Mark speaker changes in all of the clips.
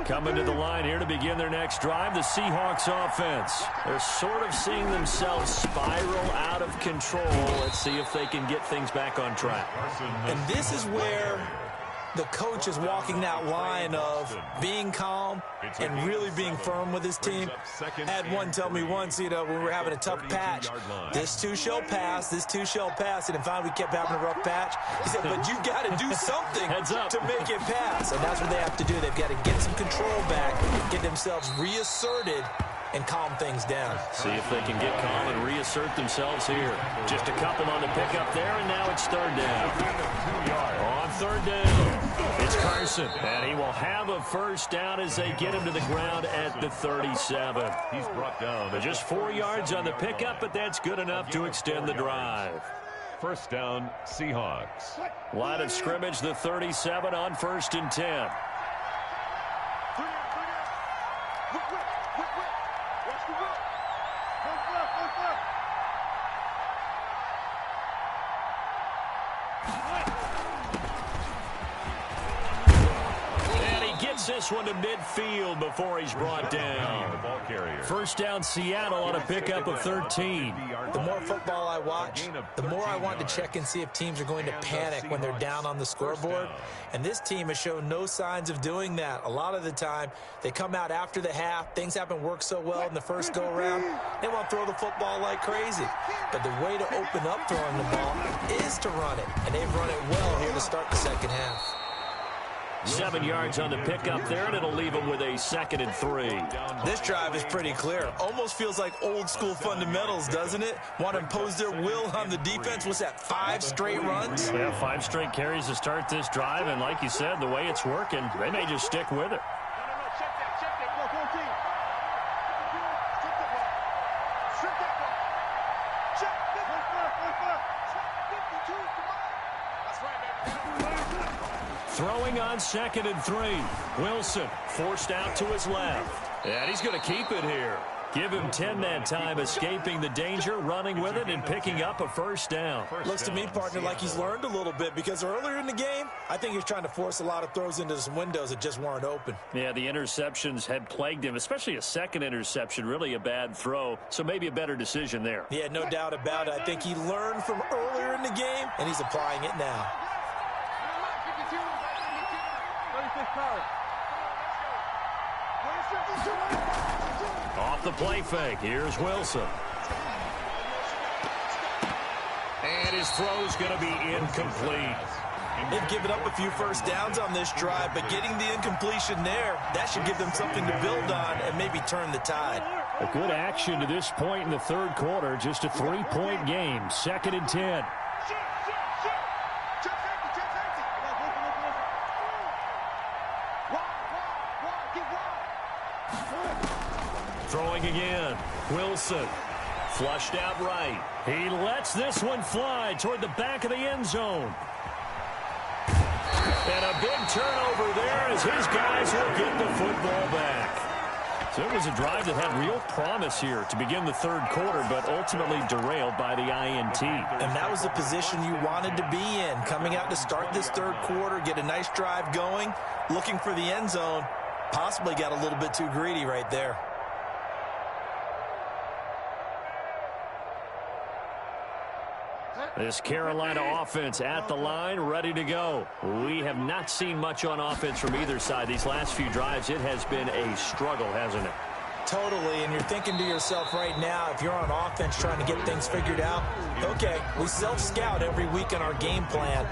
Speaker 1: Coming to the line here to begin their next drive, the Seahawks offense. They're sort of seeing themselves spiral out of control. Let's see if they can get things back on track.
Speaker 2: And this is where the coach is walking that line of being calm and really being firm with his team. I had one tell me once, when we were having a tough patch, this too shall pass, this too shall pass. And finally we kept having a rough patch. He said, but you got to do something to make it pass. And that's what they have to do. They've got to get some control back, get themselves reasserted, and calm things down.
Speaker 1: See if they can get calm and reassert themselves here. Just a couple on the pickup there, and now it's third down. On third down, it's Carson, and he will have a first down as they get him to the ground at the 37. He's brought down. Just 4 yards on the pickup, but that's good enough to extend the drive.
Speaker 3: First down, Seahawks.
Speaker 1: Line of scrimmage, the 37 on 1st and 10. This one to midfield before he's brought down. First down, Seattle on a pickup of 13.
Speaker 2: The more football I watch, the more I want to check and see if teams are going to panic when they're down on the scoreboard. And this team has shown no signs of doing that. A lot of the time, they come out after the half. Things haven't worked so well in the first go-around. They want to throw the football like crazy. But the way to open up throwing the ball is to run it. And they've run it well here to start the second half.
Speaker 1: 7 yards on the pickup there, and it'll leave them with a 2nd and 3.
Speaker 2: This drive is pretty clear. Almost feels like old school fundamentals, doesn't it? Want to impose their will on the defense. What's that, 5 straight runs?
Speaker 1: Yeah, 5 straight carries to start this drive, and like you said, the way it's working, they may just stick with it. Throwing on 2nd and 3. Wilson forced out to his left. And he's going to keep it here. Give him 10 that time, escaping the danger, running with it, and picking up a first down.
Speaker 2: Looks to me, partner, like he's learned a little bit, because earlier in the game, I think he was trying to force a lot of throws into some windows that just weren't open.
Speaker 1: Yeah, the interceptions had plagued him, especially a second interception, really a bad throw, so maybe a better decision there.
Speaker 2: Yeah, no doubt about it. I think he learned from earlier in the game, and he's applying it now.
Speaker 1: Off the play fake, here's Wilson. And his throw's going to be incomplete.
Speaker 2: They've given up a few first downs on this drive, but getting the incompletion there, that should give them something to build on and maybe turn the tide.
Speaker 1: A good action to this point in the third quarter, just a 3-point game, 2nd and 10. Throwing again. Wilson. Flushed out right. He lets this one fly toward the back of the end zone. And a big turnover there as his guys will get the football back. So it was a drive that had real promise here to begin the third quarter, but ultimately derailed by the INT.
Speaker 2: And that was the position you wanted to be in. Coming out to start this third quarter, get a nice drive going, looking for the end zone. Possibly got a little bit too greedy right there.
Speaker 1: This Carolina offense at the line, ready to go. We have not seen much on offense from either side. These last few drives, it has been a struggle, hasn't it?
Speaker 2: Totally, and you're thinking to yourself right now, if you're on offense trying to get things figured out, okay, we self-scout every week in our game plan.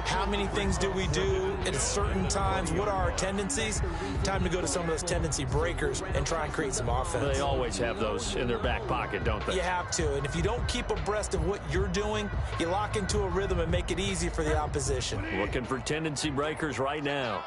Speaker 2: How many things do we do at certain times? What are our tendencies? Time to go to some of those tendency breakers and try and create some offense.
Speaker 1: They always have those in their back pocket, don't they?
Speaker 2: You have to, and if you don't keep abreast of what you're doing, you lock into a rhythm and make it easy for the opposition.
Speaker 1: Looking for tendency breakers right now.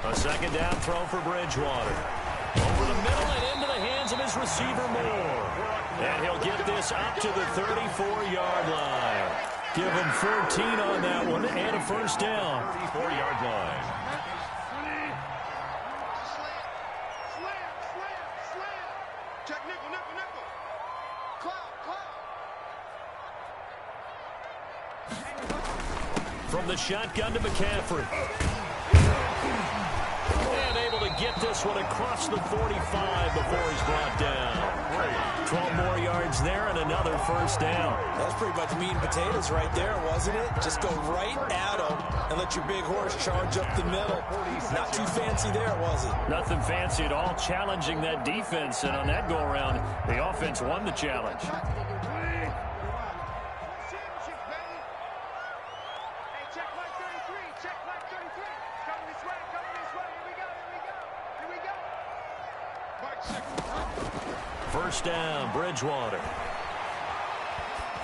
Speaker 1: A second down throw for Bridgewater. Over the middle and into the hands of his receiver Moore. And he'll get this up to the 34-yard line. Give him 14 on that one and a first down.
Speaker 3: 34-yard line.
Speaker 1: From the shotgun to McCaffrey. And able to get this one across the 45 before he's brought down. 12 more yards there and another first down.
Speaker 2: That's pretty much meat and potatoes right there, wasn't it? Just go right at him and let your big horse charge up the middle. Not too fancy there, was it?
Speaker 1: Nothing fancy at all, challenging that defense. And on that go-around, the offense won the challenge. First down, Bridgewater.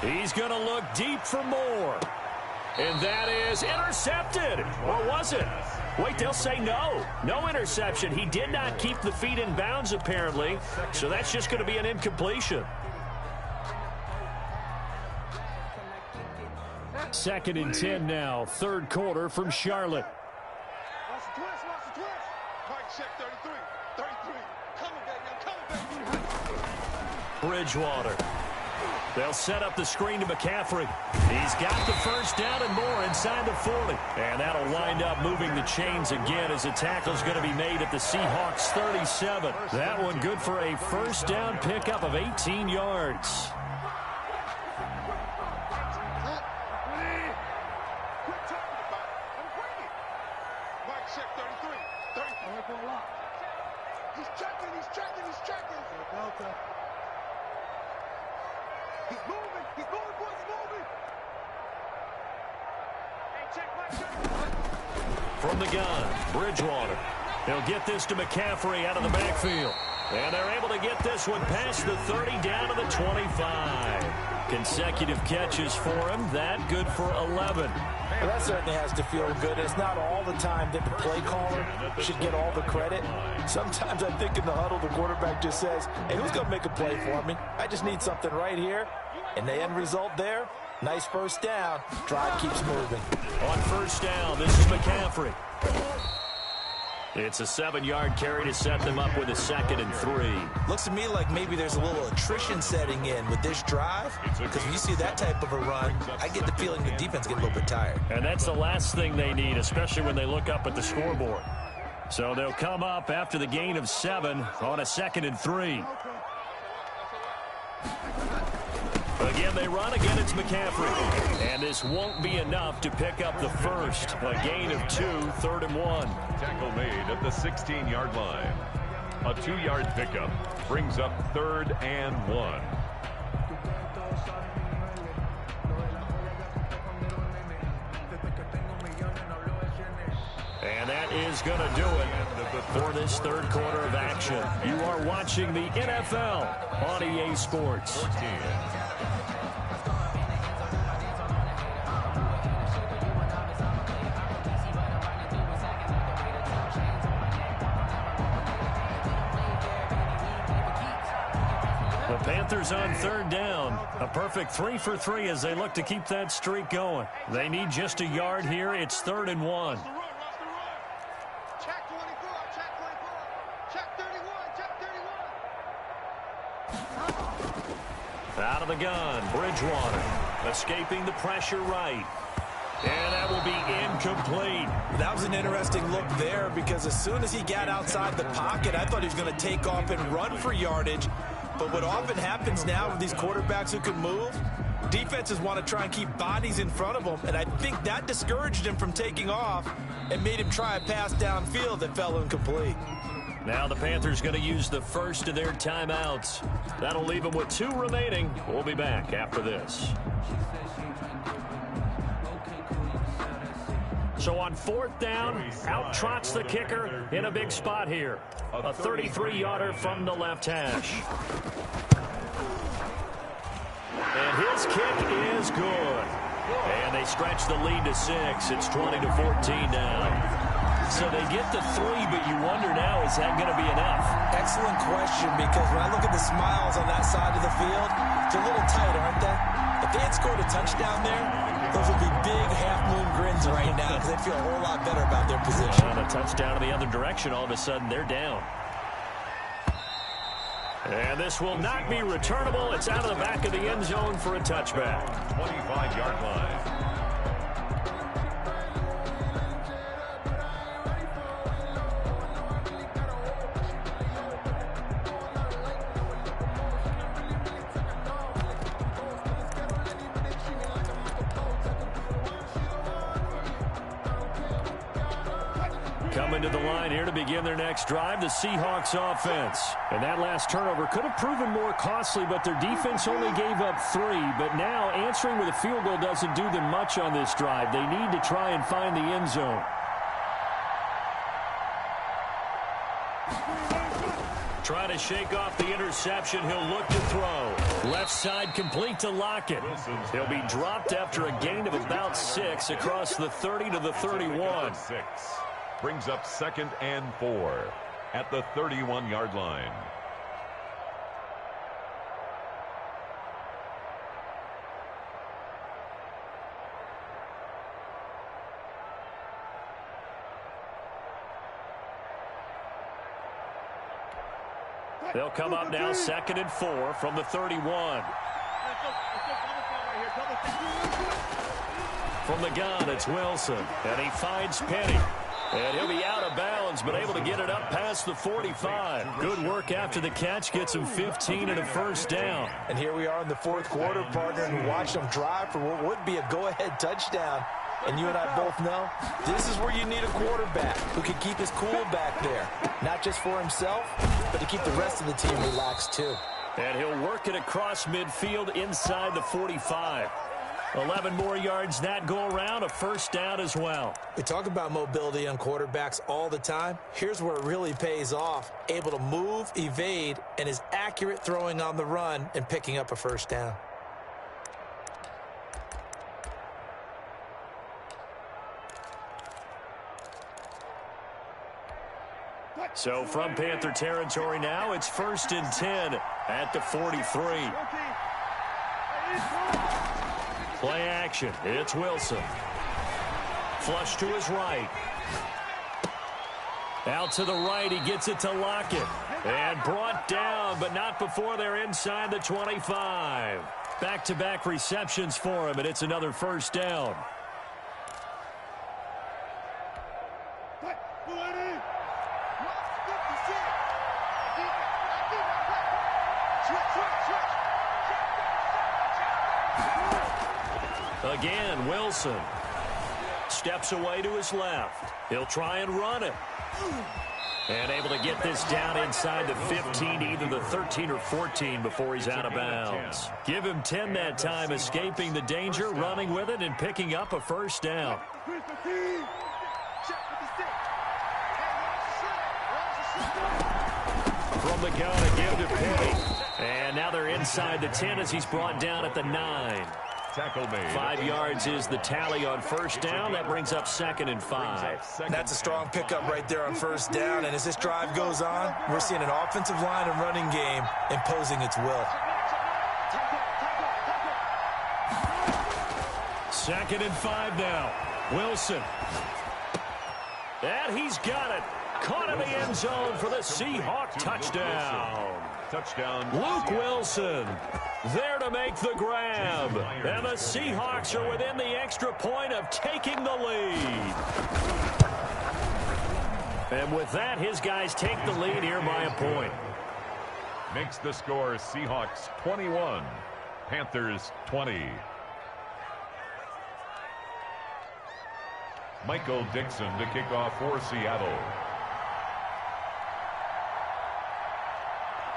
Speaker 1: He's going to look deep for more. And that is intercepted. Or was it? Wait, they'll say no. No interception. He did not keep the feet in bounds, apparently. So that's just going to be an incompletion. Second and 10 now. Third quarter from Charlotte. Bridgewater. They'll set up the screen to McCaffrey. He's got the first down and more inside the 40. And that'll wind up moving the chains again as a tackle's going to be made at the Seahawks 37. That one good for a first down pickup of 18 yards. From the gun, Bridgewater. He'll get this to McCaffrey out of the backfield. And they're able to get this one past the 30 down to the 25. Consecutive catches for him. That good for 11.
Speaker 2: Well, that certainly has to feel good. It's not all the time that the play caller should get all the credit. Sometimes I think in the huddle, the quarterback just says, hey, who's going to make a play for me? I just need something right here. And the end result there, nice first down. Drive keeps moving.
Speaker 1: On first down, this is McCaffrey. It's a 7-yard carry to set them up with a 2nd and 3.
Speaker 2: Looks to me like maybe there's a little attrition setting in with this drive. Because when you see that type of a run, I get the feeling the defense gets a little bit tired.
Speaker 1: And that's the last thing they need, especially when they look up at the scoreboard. So they'll come up after the gain of 7 on a 2nd and 3. Again, they run. Again, it's McCaffrey. And this won't be enough to pick up the first. A gain of 2, 3rd and 1.
Speaker 3: Tackle made at the 16-yard line. A 2-yard pickup brings up 3rd and 1.
Speaker 1: And that is going to do it for this third quarter of action. You are watching the NFL on EA Sports.
Speaker 3: 14.
Speaker 1: The Panthers on 3rd down. A perfect 3 for 3 as they look to keep that streak going. They need just a yard here. It's 3rd and 1. Out of the gun, Bridgewater. Escaping the pressure right. And that will be incomplete.
Speaker 2: That was an interesting look there because as soon as he got outside the pocket, I thought he was going to take off and run for yardage. But what often happens now with these quarterbacks who can move, defenses want to try and keep bodies in front of them, and I think that discouraged him from taking off and made him try a pass downfield that fell incomplete.
Speaker 1: Now the Panthers going to use the first of their timeouts. That'll leave them with 2 remaining. We'll be back after this. So on 4th down, out trots the kicker in a big spot here. A 33-yarder from the left hash. And his kick is good. And they stretch the lead to 6. It's 20-14 now. So they get the 3, but you wonder now, is that going to be enough?
Speaker 2: Excellent question, because when I look at the smiles on that side of the field, they're a little tight, aren't they? If they had scored a touchdown there, those would be big half-moon grins right now because they feel a whole lot better about their position.
Speaker 1: On a touchdown in the other direction, all of a sudden they're down. And this will not be returnable. It's out of the back of the end zone for a touchback.
Speaker 3: 25-yard line.
Speaker 1: Coming to the line here to begin their next drive, the Seahawks offense. And that last turnover could have proven more costly, but their defense only gave up 3. But now answering with a field goal doesn't do them much on this drive. They need to try and find the end zone. Try to shake off the interception. He'll look to throw. Left side complete to Lockett. He'll be dropped after a gain of about 6 across the 30 to the 31.
Speaker 3: Brings up 2nd and 4 at the 31-yard line.
Speaker 1: They'll come up now 2nd and 4 from the 31. From the gun, it's Wilson, and he finds Penny. And he'll be out of bounds, but able to get it up past the 45. Good work after the catch. Gets him 15 and a first down.
Speaker 2: And here we are in the 4th quarter, partner, and watch them drive for what would be a go-ahead touchdown. And you and I both know this is where you need a quarterback who can keep his cool back there. Not just for himself, but to keep the rest of the team relaxed too.
Speaker 1: And he'll work it across midfield inside the 45. 11 more yards that go around, a first down as well.
Speaker 2: We talk about mobility on quarterbacks all the time. Here's where it really pays off. Able to move, evade, and is accurate throwing on the run and picking up a first down.
Speaker 1: So from Panther territory now, it's 1st and 10 at the 43. Play action. It's Wilson. Flush to his right. Out to the right. He gets it to Lockett. And brought down, but not before they're inside the 25. Back-to-back receptions for him, and it's another first down. Again, Wilson steps away to his left. He'll try and run it. And able to get this down inside the 15, either the 13 or 14 before he's out of bounds. Give him 10 that time, escaping the danger, running with it, and picking up a first down. From the gun, a give to Penny. And now they're inside the 10 as he's brought down at the 9.
Speaker 3: Tackle made.
Speaker 1: 5 yards is the tally on first down. That brings up 2nd and 5.
Speaker 2: That's a strong pickup right there on first down. And as this drive goes on, we're seeing an offensive line and running game imposing its will.
Speaker 1: 2nd and 5 now. Wilson. And he's got it. Caught in the end zone for the Seahawk touchdown. Luke Wilson there to make the grab. And the Seahawks are within the extra point of taking the lead. And with that, his guys take the lead here by a point.
Speaker 3: Makes the score Seahawks 21, Panthers 20. Michael Dixon to kick off for Seattle.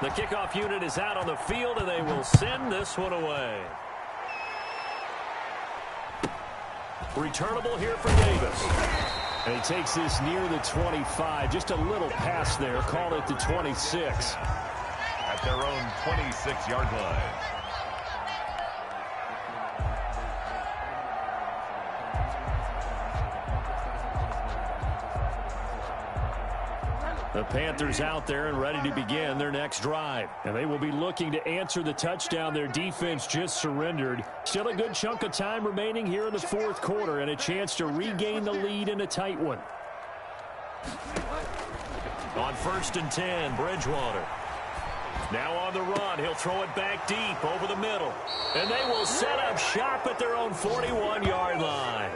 Speaker 1: The kickoff unit is out on the field, and they will send this one away. Returnable here for Davis. And he takes this near the 25. Just a little pass there. Call it the 26.
Speaker 3: At their own 26-yard line.
Speaker 1: The Panthers out there and ready to begin their next drive. And they will be looking to answer the touchdown their defense just surrendered. Still a good chunk of time remaining here in the 4th quarter and a chance to regain the lead in a tight one. On 1st and 10, Bridgewater. Now on the run, he'll throw it back deep over the middle. And they will set up shop at their own 41-yard line.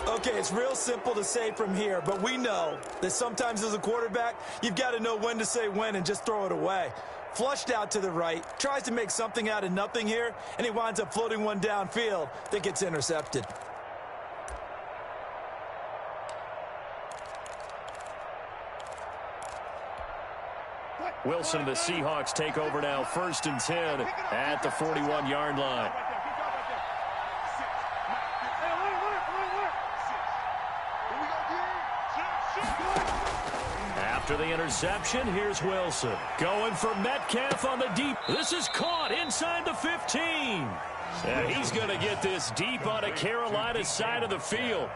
Speaker 2: Okay, it's real simple to say from here, but we know that sometimes as a quarterback, you've got to know when to say when and just throw it away. Flushed out to the right, tries to make something out of nothing here, and he winds up floating one downfield that gets intercepted.
Speaker 1: Wilson and the Seahawks take over now, 1st and 10 at the 41-yard line. After the interception, here's Wilson. Going for Metcalf on the deep. This is caught inside the 15. And he's going to get this deep on a Carolina side of the field.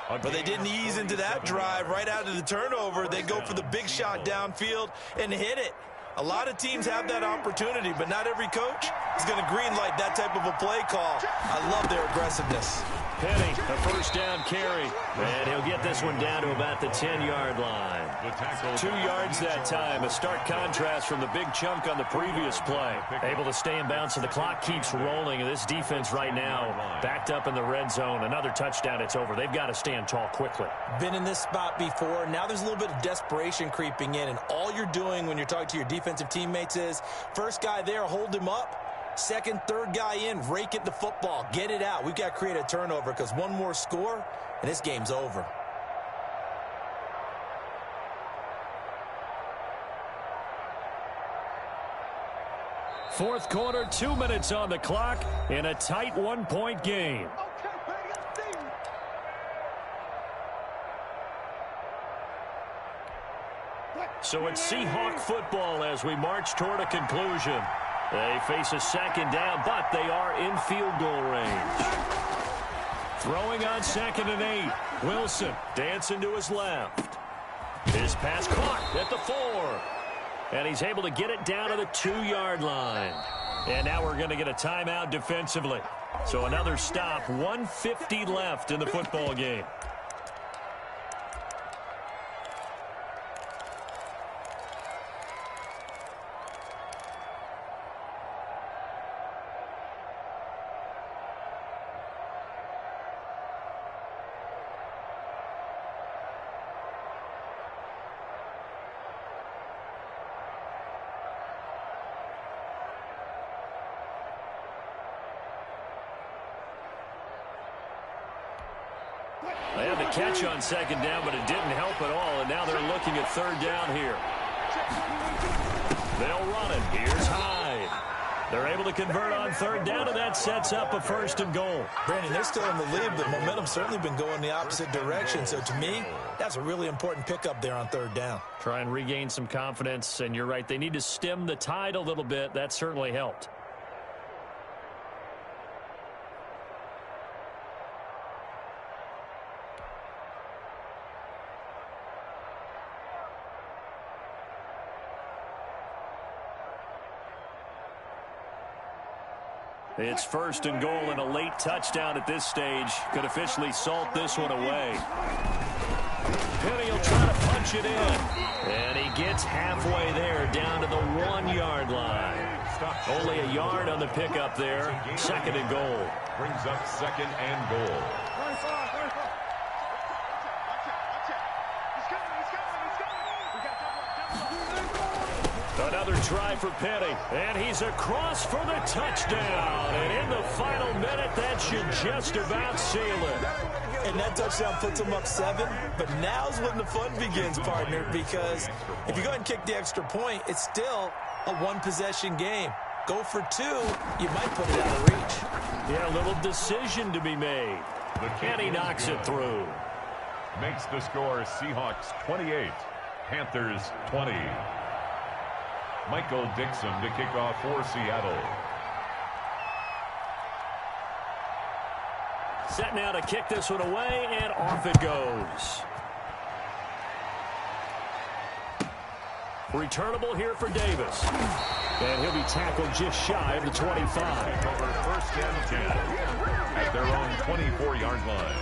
Speaker 2: But they didn't ease into that drive right out of the turnover. They go for the big shot downfield and hit it. A lot of teams have that opportunity, but not every coach is going to greenlight that type of a play call. I love their aggressiveness.
Speaker 1: Penny, a 1st down carry. And he'll get this one down to about the 10-yard line. 2 yards that time. A stark contrast from the big chunk on the previous play. Able to stay in bounds, so the clock keeps rolling. And this defense right now backed up in the red zone. Another touchdown, it's over. They've got to stand tall quickly.
Speaker 2: Been in this spot before. Now there's a little bit of desperation creeping in. And all you're doing when you're talking to your defensive teammates is, first guy there, hold him up. Second, third guy in, rake it the football. Get it out. We've got to create a turnover because one more score, and this game's over.
Speaker 1: Fourth quarter, 2 minutes on the clock in a tight 1-point game. So it's Seahawk football as we march toward a conclusion. They face a 2nd down, but they are in field goal range. Throwing on 2nd and 8. Wilson dancing to his left. His pass caught at the 4. And he's able to get it down to the 2-yard line. And now we're going to get a timeout defensively. So another stop, 1:50 left in the football game. They had the catch on 2nd down, but it didn't help at all, and now they're looking at 3rd down here. They'll run it. Here's Hyde. They're able to convert on 3rd down, and that sets up a 1st and goal.
Speaker 2: Brandon, they're still in the lead, but momentum's certainly been going the opposite direction. So to me, that's a really important pickup there on 3rd down.
Speaker 1: Try and regain some confidence, and you're right. They need to stem the tide a little bit. That certainly helped. It's 1st and goal, and a late touchdown at this stage could officially salt this one away. Penny will try to punch it in, and he gets halfway there down to the 1-yard line. Only a yard on the pickup there. 2nd and goal.
Speaker 3: Brings up 2nd and goal.
Speaker 1: Another try for Penny, and he's across for the touchdown. And in the final minute, that should just about seal it.
Speaker 2: And that touchdown puts them up 7, but now's when the fun begins, partner, because if you go ahead and kick the extra point, it's still a 1-possession game. Go for 2, you might put it out of reach.
Speaker 1: Yeah, a little decision to be made. And he knocks it through.
Speaker 3: Makes the score Seahawks 28, Panthers 20. Michael Dixon to kick off for Seattle.
Speaker 1: Set now to kick this one away, and off it goes. Returnable here for Davis. And he'll be tackled just shy of the 25.
Speaker 3: Over 1st and 10 at their own 24-yard line.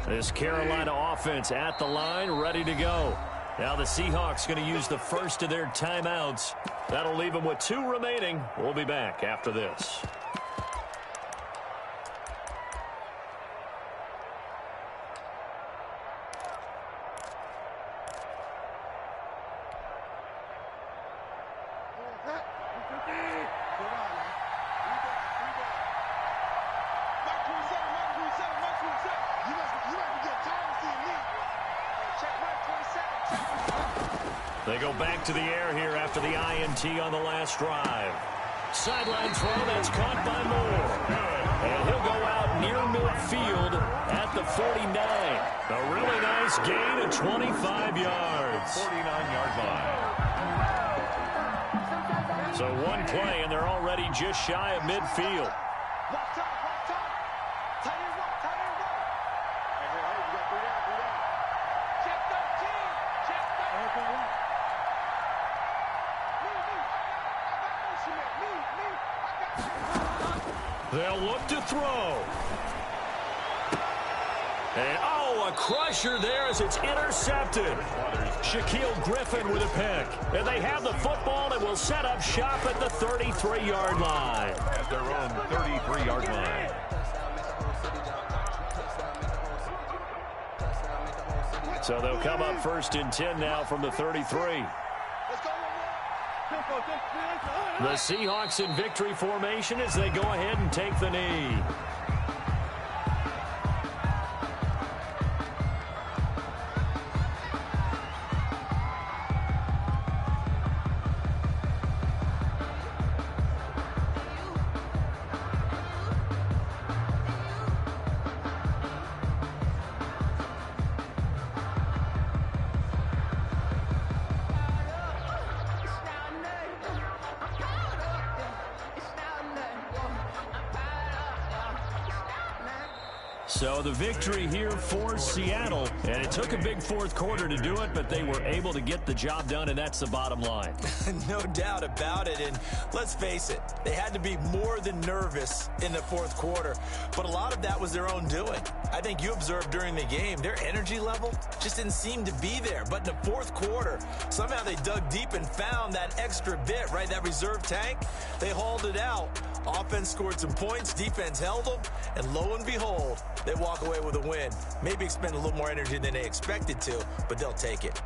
Speaker 1: This Carolina offense at the line, ready to go. Now the Seahawks going to use the first of their timeouts. That'll leave them with 2 remaining. We'll be back after this. They go back to the air here after the INT on the last drive. Sideline throw, that's caught by Moore. And he'll go out near midfield at the 49. A really nice gain of 25 yards.
Speaker 3: 49-yard line.
Speaker 1: So one play, and they're already just shy of midfield. They'll look to throw. And, a crusher there as it's intercepted. Shaquille Griffin with a pick. And they have the football and will set up shop at the 33-yard line.
Speaker 3: At their own 33-yard line.
Speaker 1: So they'll come up 1st and 10 now from the 33. The Seahawks in victory formation as they go ahead and take the knee. So the victory here for Seattle, and it took a big 4th quarter to do it, but they were able to get the job done, and that's the bottom line.
Speaker 2: No doubt about it, and let's face it, they had to be more than nervous in the 4th quarter, but a lot of that was their own doing. I think you observed during the game, their energy level just didn't seem to be there, but in the 4th quarter, somehow they dug deep and found that extra bit, right, that reserve tank. They hauled it out. Offense scored some points, defense held them, and lo and behold, they walk away with a win. Maybe expend a little more energy than they expected to, but they'll take it.